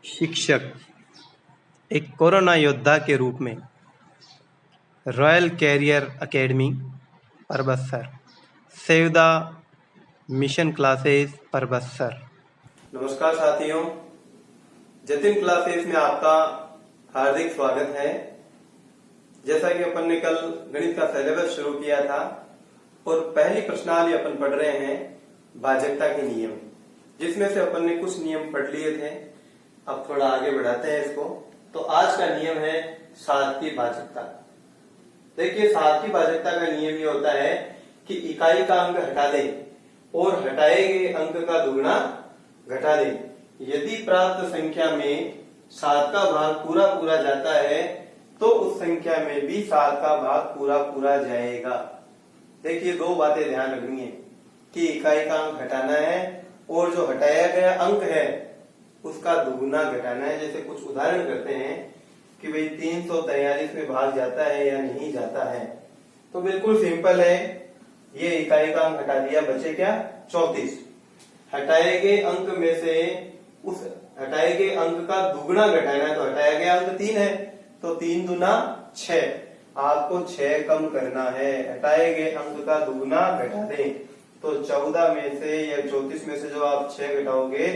शिक्षक एक कोरोना योद्धा के रूप में royal career academy Parbatsar, save the mission classes Parbatsar. नमस्कार साथियों, जतिन क्लासेस में आपका हार्दिक स्वागत है। जैसा कि अपन ने कल गणित का सिलेबस शुरू किया था और पहली प्रश्नावली अपन पढ़ रहे हैं भाजकता के नियम, जिसमें से अपन ने कुछ नियम पढ़ लिए थे। अब थोड़ा आगे बढ़ाते हैं इसको। तो आज का नियम है सात की भाजकता। देखिए, सात की भाजकता का नियम ये होता है कि इकाई का अंक हटा दे और हटाए गए अंक का दुगुना घटा दे। यदि प्राप्त संख्या में सात का भाग पूरा पूरा जाता है तो उस संख्या में भी सात का भाग पूरा पूरा जाएगा। देखिए, दो बातें ध्यान रखनी है कि इकाई का अंक हटाना है और जो हटाया गया अंक है उसका दुगुना घटाना है। जैसे कुछ उदाहरण करते हैं कि भाई 343 में भाग जाता है या नहीं जाता है। तो बिल्कुल सिंपल है, ये इकाई का अंक हटा दिया, बचे क्या 34। हटाए गए अंक में से उस हटाए गए अंक का दुगुना घटाना है। तो हटाया गया अंक 3 है तो 3 दूना 6, आपको 6 कम करना है। हटाए गए अंक का दुगुना घटा दें तो 14 में से या 34 में से जो आप 6 घटाओगे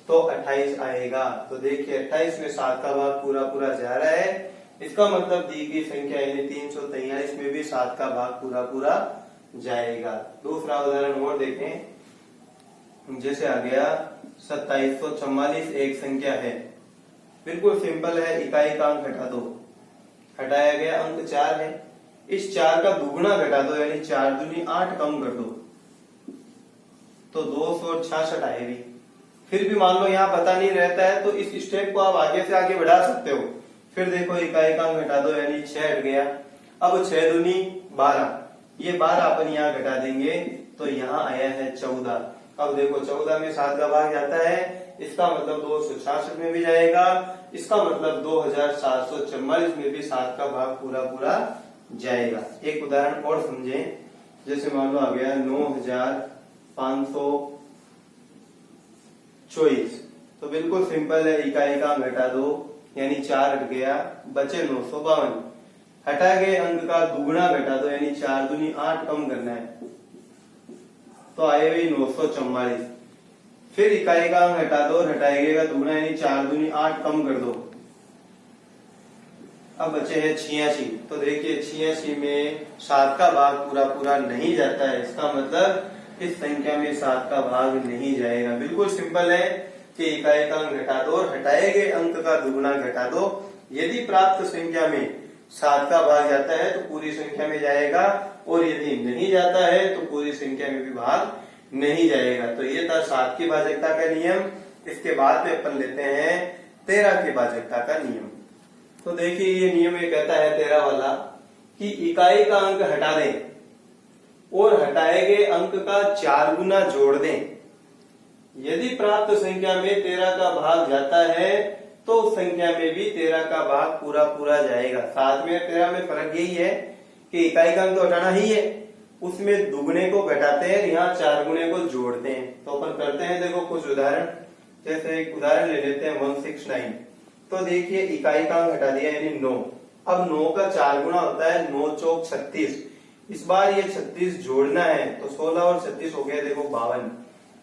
तो 28 आएगा। तो देखिए, 28 में 7 का भाग पूरा पूरा जा रहा है। इसका मतलब दी गई संख्या यानी 343 में भी 7 का भाग पूरा पूरा जाएगा। दूसरा उदाहरण और देखें। जैसे आ गया 2744 एक संख्या है, बिल्कुल सिंपल है, इकाई का अंक घटा दो। हटाया गया अंक 4 है, इस 4 का दुगुना घटा दो यानी 4 दूनी 8 कम कर दो तो 266 आएगी। फिर भी मान लो यहाँ पता नहीं रहता है तो इस स्टेप को आप आगे से आगे बढ़ा सकते हो। फिर देखो, इकाई का अंक घटा दो यानी 6 हट गया। अब 6 दूनी 12, ये 12 अपन यहाँ घटा देंगे तो यहाँ आया है 14। अब देखो, 14 में 7 का भाग जाता है, इसका मतलब 266 में भी जाएगा। इसका मतलब 2744 में भी 7 का भाग पूरा पूरा जाएगा। एक उदाहरण और समझे। जैसे मान लो आ गया 9524, तो बिल्कुल सिंपल है, इकाई का अंक घटा दो यानी 4 हट गया, बचे 952। हटा गए अंक का दुगुना घटा दो यानी 4 दूनी 8 कम करना है तो आए हुई 944। फिर इकाई का अंक हटा दो और हटाए गए का दुगुना यानी 4 दूनी 8 कम कर दो। अब बचे हैं 86। तो देखिए, 86 में 7 का भाग पूरा पूरा नहीं जाता है। इसका मतलब इस संख्या में 7 का भाग नहीं जाएगा। बिल्कुल सिंपल है कि इकाई का अंक घटा दो और हटाए गए अंक का दुगुना घटा दो। यदि प्राप्त संख्या में 7 का भाग जाता है तो पूरी संख्या में जाएगा और यदि नहीं जाता है तो पूरी संख्या में भी भाग नहीं जाएगा। तो ये था 7 की भाजकता का नियम। इसके बाद में अपन लेते हैं 13 की भाजकता का नियम। तो देखिए, ये नियम ये कहता है 13 वाला कि इकाई का अंक हटा दें और हटाए गए अंक का 4 गुना जोड़ दें। यदि प्राप्त संख्या में 13 का भाग जाता है तो उस संख्या में भी 13 का भाग पूरा पूरा जाएगा। 7 में 13 में फर्क यही है कि इकाई का अंक तो हटाना ही है, उसमें दुगुने को घटाते हैं, यहाँ 4 गुने को जोड़ते हैं। तो अपन करते हैं, देखो कुछ उदाहरण। जैसे एक उदाहरण ले लेते हैं 169। तो देखिए, इकाई का अंक हटा दिया यानी 9। अब 9 का 4 गुना होता है 9 चौक 36। इस बार ये 36 जोड़ना है तो 16 और 36 हो गया, देखो 52।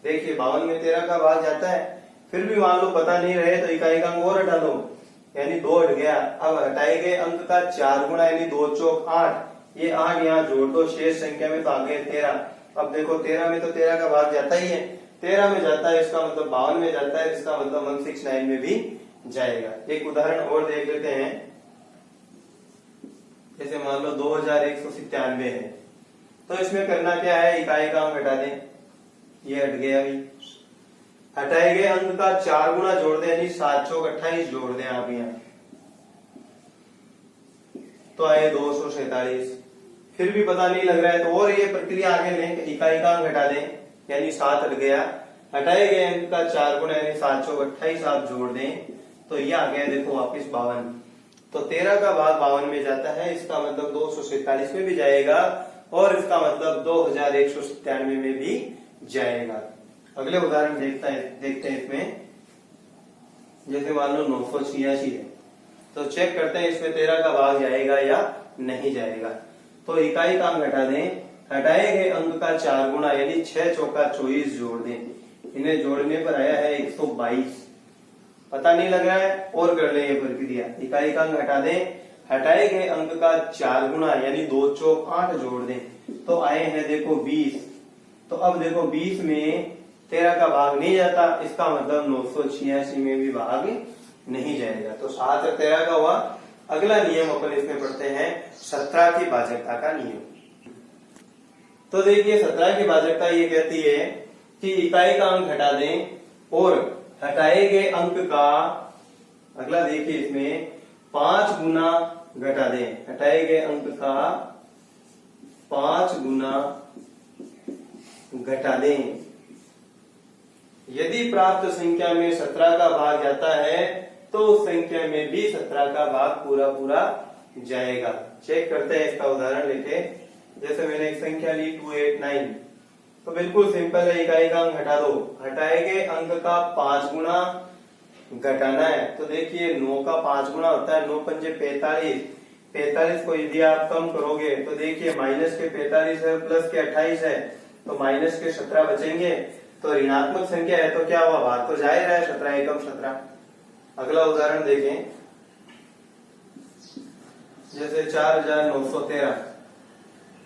देखिए, 52 में 13 का भाग जाता है। फिर भी मान लो पता नहीं रहे तो इकाई का अंक और हटा दो यानी 2 हट गया। अब हटाए गए अंक का 4 गुना यानी 2 चौक 8, ये 8 यहाँ जोड़ दो, शेष संख्या में तो आ गए 13। अब देखो, 13 में तो 13 का भाग जाता ही है, 13 में जाता है, इसका मतलब 52 में जाता है, इसका मतलब 169 में भी जाएगा। एक उदाहरण और देख लेते हैं। जैसे मान लो 2197 है, तो इसमें करना क्या है, इकाई का अंक हटा दें, ये हट गया। अभी हटाए गए अंक का 4 गुना जोड़ दें यानी 7 चौक 28 जोड़ दें आप यहाँ, तो आए 247। फिर भी पता नहीं लग रहा है तो और ये प्रक्रिया आगे लें, इकाई का अंक हटा दें यानी 7 हट गया। हटाए गए अंक का 4 गुना यानी 7 चौक 28 आप जोड़ दें तो ये आ गया, देखो वापिस 52। तो 13 का भाग 52 में जाता है, इसका मतलब 247 में भी जाएगा और इसका मतलब 2197 में भी जाएगा। अगले उदाहरण देखते हैं इसमें। जैसे मान लो 986 है, तो चेक करते हैं इसमें 13 का भाग जाएगा या नहीं जाएगा। तो इकाई का अंक घटा दें, हटाए गए अंक का 4 गुना यानी 6 चौका 24 जोड़ दें। इन्हें जोड़ने पर आया है 122। पता नहीं लग रहा है, और कर ले ये प्रक्रिया। इकाई का अंक हटा दें, हटाए गए अंक का 4 गुना यानी 2 चौक 8 जोड़ दें, तो आए हैं देखो 20। तो अब देखो 20 में 13 का भाग नहीं जाता, इसका मतलब 986 में भी भाग नहीं जाएगा। तो 7 और 13 का हुआ। अगला नियम अपन इसमें पढ़ते हैं 17 की भाजकता का नियम। तो देखिए 17 की भाजकता ये कहती है कि इकाई का अंक हटा दें और हटाए गए अंक का, अगला देखिए इसमें 5 गुना घटा दें। हटाए गए अंक का 5 गुना घटा दें। यदि प्राप्त संख्या में 17 का भाग जाता है तो उस संख्या में भी 17 का भाग पूरा पूरा जाएगा। चेक करते हैं इसका उदाहरण लेके। जैसे मैंने एक संख्या ली 289, तो बिल्कुल सिंपल है, इकाई का अंक हटा दो। हटाए गए अंक का 5 गुना घटाना है। तो देखिए 9 का 5 गुना होता है 9 पंजे 45। 45 को यदि आप कम करोगे तो देखिए माइनस के 45 है, प्लस के 28 है, तो माइनस के 17 बचेंगे। तो ऋणात्मक संख्या है तो क्या हुआ, भाग तो जा ही रहा है, 17 एकम 17। अगला उदाहरण देखें, जैसे 4913,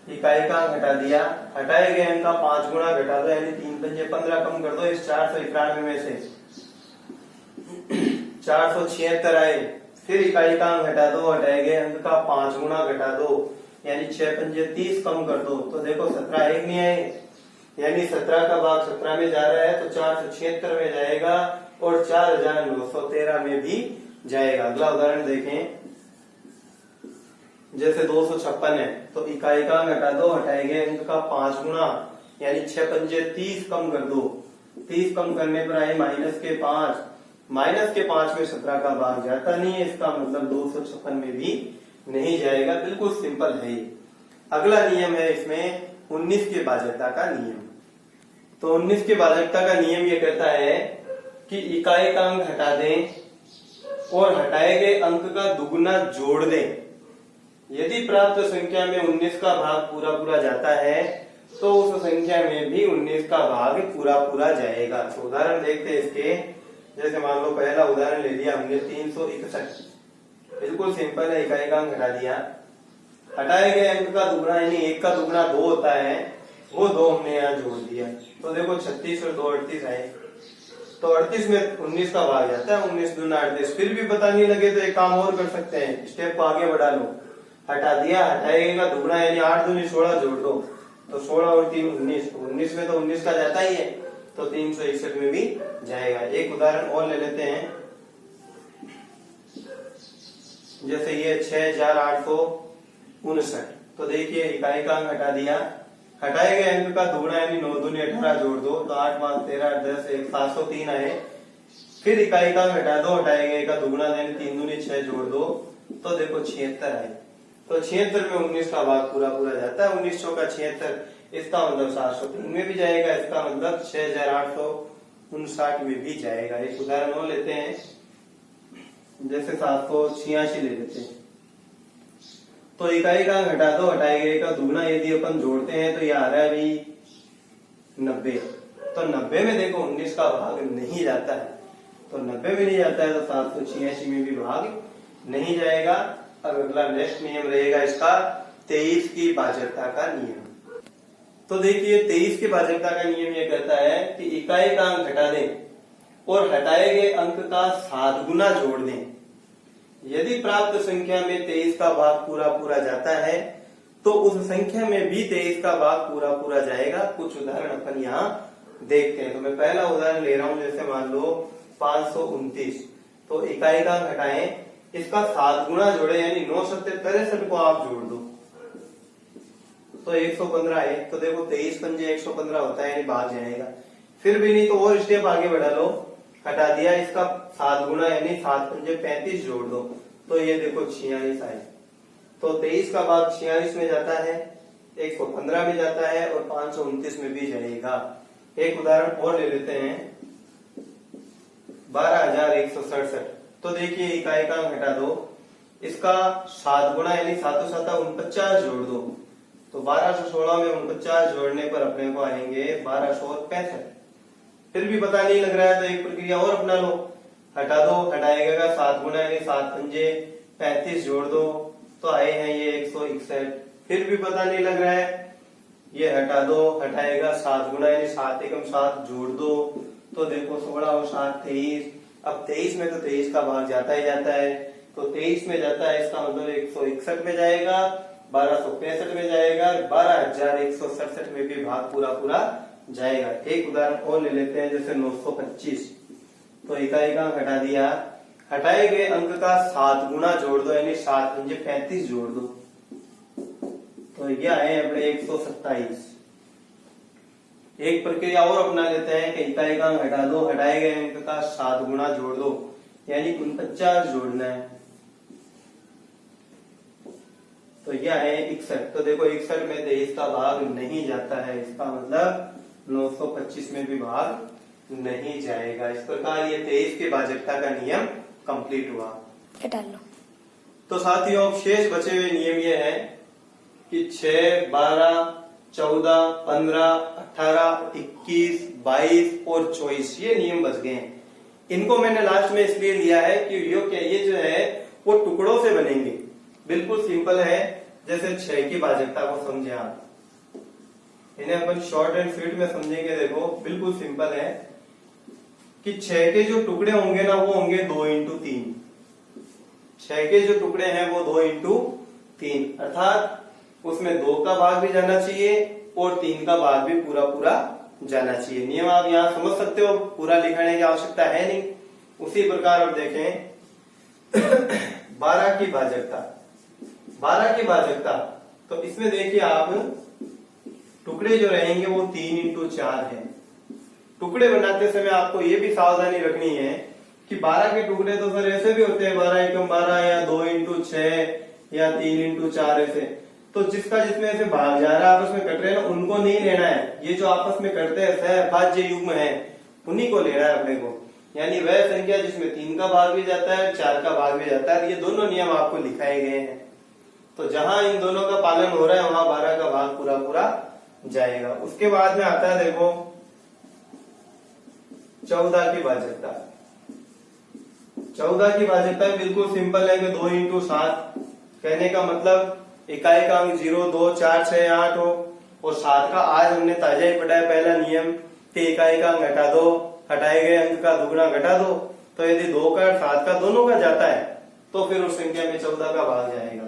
इकाई का अंक हटा दिया, हटाए गए अंक का 5 गुना घटा दो यानी 3 पंजे 15 कम कर दो इस 491 में से 476 आए। फिर इकाई का अंक हटा दो, हटाए गए अंक का 5 गुना घटा दो यानी 6 पंजे 30 कम कर दो, तो देखो 17 एक नहीं आए, यानी 17 का भाग 17 में जा रहा है तो 476 में जाएगा और 4913 में भी जाएगा। अगला उदाहरण देखें, जैसे 256 है, तो इकाई का अंक हटा दो, हटाए गए अंक का 5 गुना यानी 6 पंजे 30 कम कर दो। 30 कम करने पर आए माइनस के 5, माइनस के 5 में 17 का भाग जाता नहीं है, इसका मतलब 256 में भी नहीं जाएगा। बिल्कुल सिंपल है ये। अगला नियम है इसमें 19 के भाजकता का नियम। तो 19 के भाजकता का नियम ये कहता है कि इकाई का अंक हटा दें और हटाए गए अंक का दुगुना जोड़ दें। यदि प्राप्त संख्या में 19 का भाग पूरा पूरा जाता है तो उस संख्या में भी 19 का भाग पूरा पूरा जाएगा। तो उदाहरण देखते हैं इसके। जैसे मान लो पहला उदाहरण ले लिया हमने 361, बिल्कुल सिंपल है, इकाई का अंक हटा दिया, हटाए गए अंक का दुगना यानी 1 का दुगना 2 होता है, वो 2 हमने यहाँ जोड़ दिया, तो देखो 36 और 2 38 आए। तो 38 में 19 का भाग जाता है, 19 दूना 38। फिर भी पता नहीं लगे तो एक काम और कर सकते हैं, स्टेप को आगे बढ़ा लो। हटा दिया, हटाए का दुगना यानी 8 दूनी 16 जोड़ दो, तो 16 और 3 19, 19 में तो 19 का जाता ही है, तो 361 में भी जाएगा। एक उदाहरण और ले लेते हैं, जैसे ये 6859, तो देखिए इकाई का अंक हटा दिया, हटाए गए अंक का दुगना यानी 9 दूनी 18 जोड़ दो, तो 8 5 13 10 1 703 आए। फिर इकाई का अंक हटा दो, हटाए गए का दुगना यानी 3 दूनी 6 जोड़ दो, तो देखो 76 आए। तो 76 में 19 का भाग पूरा पूरा जाता है, 19 चौका 76, इसका मतलब 703 में भी जाएगा, इसका मतलब 6859 में भी जाएगा। एक उदाहरण और लेते हैं, जैसे 786 ले लेते हैं। तो इकाई का घटा दो, हटाए गए का दुगना यदि अपन जोड़ते हैं तो ये आ रहा है अभी 90। तो 90 में देखो 19 का भाग नहीं जाता है, तो 90 में नहीं जाता है तो 786 में भी भाग नहीं जाएगा। अब अगला नेक्स्ट नियम रहेगा इसका 23 की भाजकता का नियम। तो देखिए 23 की भाजकता का नियम ये कहता है कि इकाई का अंक घटा दें और हटाए गए अंक का 7 गुना जोड़ दें। यदि प्राप्त संख्या में 23 का भाग पूरा पूरा जाता है तो उस संख्या में भी 23 का भाग पूरा पूरा जाएगा। कुछ उदाहरण अपन यहाँ देखते हैं। तो मैं पहला उदाहरण ले रहा हूं, जैसे मान लो 529, तो इकाई का अंक घटाएं, इसका 7 गुना जोड़े यानी 9 सत्ते 63 को आप जोड़ दो तो 115 है। तो देखो 23 पंजे 115 होता है यानी भाग जाएगा। फिर भी नहीं तो और स्टेप आगे बढ़ा लो, हटा दिया, इसका 7 गुना यानी 7 पंजे 35 जोड़ दो, तो ये देखो 46 आए। तो 23 का भाग 46 में जाता है, 115 में जाता है और 529 में भी जाएगा। एक उदाहरण और ले लेते हैं, 12,167। तो देखिए इकाई का अंक हटा दो, इसका 7 गुना यानी 7 7 49 जोड़ दो, तो 1216 में 49 जोड़ने पर अपने को आएंगे 1265। फिर भी पता नहीं लग रहा है तो एक प्रक्रिया और अपना लो, हटा दो, हटाएगा 7 गुना यानी 7 पंजे 35 जोड़ दो, तो आए हैं ये 161। फिर भी पता नहीं लग रहा है, ये हटा दो, हटाएगा 7 गुना यानी 7 एकम 7 जोड़ दो, तो देखो 16 और 7 23। अब 23 में तो 23 का भाग जाता ही जाता है, तो 23 में जाता है, इसका मतलब 161 में जाएगा, 1265 में जाएगा, 12,167 में भी भाग पूरा पूरा जाएगा। एक उदाहरण और ले लेते हैं, जैसे 925। तो इकाई का अंक हटा दिया, हटाए गए अंक का 7 गुना जोड़ दो यानी 7 पंजे 35 जोड़ दो, तो ये आए अपने 127। एक प्रक्रिया और अपना लेते हैं कि इकाई का अंक हटा दो, हटाए गए अंक का 7 गुना जोड़ दो यानी 49 जोड़ना है, तो यह है 61। तो देखो 61 में 23 का भाग नहीं जाता है, इसका मतलब 925 में भी भाग नहीं जाएगा। इस प्रकार ये 23 के भाजकता का नियम कंप्लीट हुआ। तो साथियों शेष बचे हुए नियम ये है कि 6, 12, 14, 15, 18, 21, 22 और 24 ये नियम बच गए हैं। इनको मैंने लास्ट में इसलिए लिया है कि ये जो है वो टुकड़ों से बनेंगे, बिल्कुल सिंपल है। जैसे 6 की भाजकता को समझे आप, इन्हें अपन शॉर्ट एंड स्वीट में समझेंगे। देखो बिल्कुल सिंपल है कि 6 के जो टुकड़े होंगे ना वो होंगे 2 इंटू 3। 6 के जो टुकड़े हैं वो 2 इंटू 3, अर्थात उसमें 2 का भाग भी जाना चाहिए और 3 का भाग भी पूरा पूरा जाना चाहिए। नियम आप यहाँ समझ सकते हो, पूरा लिखने की आवश्यकता है नहीं। उसी प्रकार अब देखें 12 की भाजकता। 12 की भाजकता तो इसमें देखिए आप टुकड़े जो रहेंगे वो 3 इंटू 4 है। टुकड़े बनाते समय आपको ये भी सावधानी रखनी है कि 12 के टुकड़े तो सर ऐसे भी होते हैं 12 एकम 12 या 2 इंटू 6 या 3 इंटू 4 ऐसे। तो जिसका जिसमें ऐसे भाग जा रहा है आपस में कट रहे हैं ना, उनको नहीं लेना है। ये जो आपस में कटते हैं सहभाज्य युग्म है उन्हीं को लेना है अपने को, यानी वह संख्या जिसमें 3 का भाग भी जाता है 4 का भाग भी जाता है। ये दोनों नियम आपको लिखाए गए हैं, तो जहां इन दोनों का पालन हो रहा है वहां 12 का भाग पूरा पूरा जाएगा। उसके बाद में आता है देखो 14 की भाजकता। 14 की भाजकता बिल्कुल सिंपल है कि 2 इंटू 7। कहने का मतलब इकाई का अंक 0, 2, 4, 6, 8 हो, और 7 का आज हमने ताजा ही पढ़ा है पहला नियम कि इकाई का अंक घटा दो, हटाए गए अंक का दुगुना घटा दो। तो यदि 2 का 7 का दोनों का जाता है तो फिर उस संख्या में 14 का भाग जाएगा।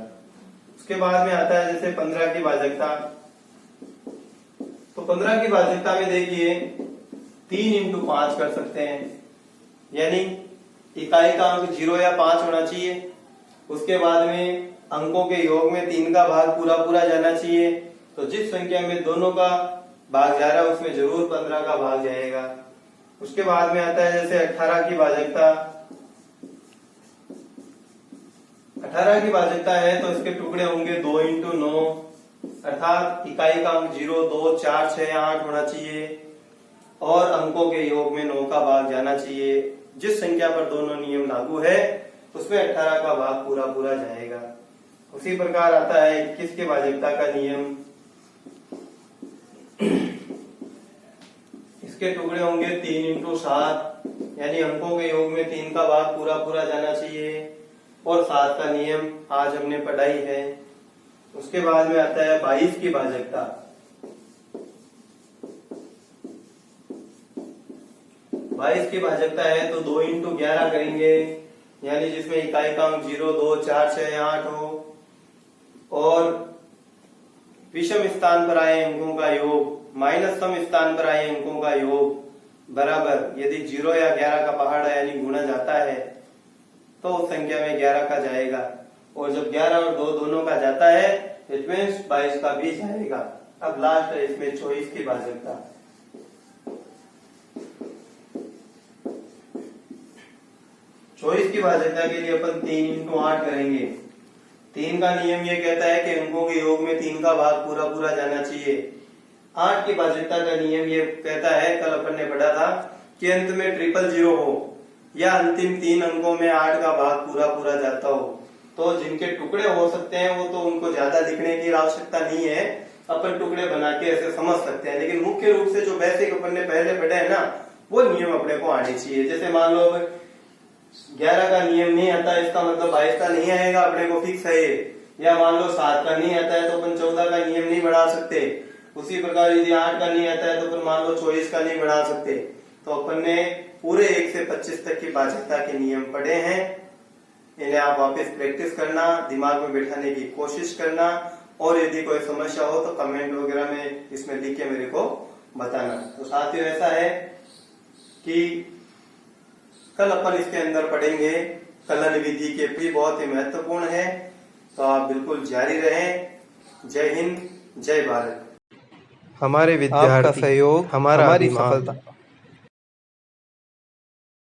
उसके बाद में आता है जैसे 15 की भाजकता। तो 15 की भाजकता में देखिए 3 इंटू 5 कर सकते हैं, यानी इकाई का अंक 0 या 5 होना चाहिए। उसके बाद में अंकों के योग में 3 का भाग पूरा पूरा जाना चाहिए। तो जिस संख्या में दोनों का भाग जा रहा है उसमें जरूर 15 का भाग जाएगा। उसके बाद में आता है जैसे 18 की भाजकता। 18 की भाजकता है तो इसके टुकड़े होंगे 2 इंटू 9, अर्थात इकाई का अंक 0, 2, 4, 6, 8 होना चाहिए और अंकों के योग में 9 का भाग जाना चाहिए। जिस संख्या पर दोनों नियम लागू है उसमें 18 का भाग पूरा पूरा जाएगा। उसी प्रकार आता है 21 की भाजकता का नियम। इसके टुकड़े होंगे 3 इंटू 7, यानी अंकों के योग में 3 का भाग पूरा पूरा जाना चाहिए और 7 का नियम आज हमने पढ़ाई है। उसके बाद में आता है 22 की भाजकता। 22 की भाजकता है तो 2 इंटू 11 करेंगे, यानी जिसमें इकाई का अंक 0, 2, 4, 6, 8 हो और विषम स्थान पर आए अंकों का योग माइनस सम स्थान पर आए अंकों का योग बराबर, यदि 0 या 11 का पहाड़ा यानी गुणा जाता है तो उस संख्या में 11 का जाएगा, और जब 11 और 2 दोनों का जाता है इट मीन्स 22 का भी जाएगा। अब लास्ट है इसमें 24 की भाजकता। 24 की भाजकता के लिए अपन 3 इंटू 8 करेंगे। 3 का नियम ये कहता है कि अंकों के योग में 3 का भाग पूरा पूरा जाना चाहिए। 8 की भाजकता का नियम ये कहता है, कल अपन ने पढ़ा था कि अंत में 000 हो, या अंतिम 3 अंकों में 8 का भाग पूरा पूरा जाता हो, तो जिनके टुकड़े हो सकते हैं वो तो उनको ज्यादा लिखने की आवश्यकता नहीं है, अपन टुकड़े बना के ऐसे समझ सकते हैं। लेकिन मुख्य रूप से जो बेसिक अपन ने पहले पढ़े है ना, वो नियम अपने को आने चाहिए। जैसे मान लो 11 का नियम नहीं आता, इसका मतलब 22 का नहीं आएगा, अपने को फिक्स है ये। या मान लो 7 का नहीं आता है तो अपन 14 का नियम नहीं बढ़ा सकते। उसी प्रकार यदि 8 का नहीं आता है तो अपन मान लो 24 का नहीं बढ़ा सकते। तो अपन ने पूरे 1 से 25 तक की बाध्यता के नियम पढ़े हैं। इन्हें आप वापस प्रैक्टिस करना, दिमाग में बैठाने की कोशिश करना, और यदि कोई समस्या हो तो कमेंट वगैरह में इसमें लिख के मेरे को बताना। तो साथियों ऐसा है कि कल अपन इसके अंदर पढ़ेंगे कलन विधि के भी बहुत ही महत्वपूर्ण है, तो आप बिल्कुल जारी रहें। जय हिंद, जय भारत। हमारे विद्यार्थी, आपका सहयोग हमारी सफलता।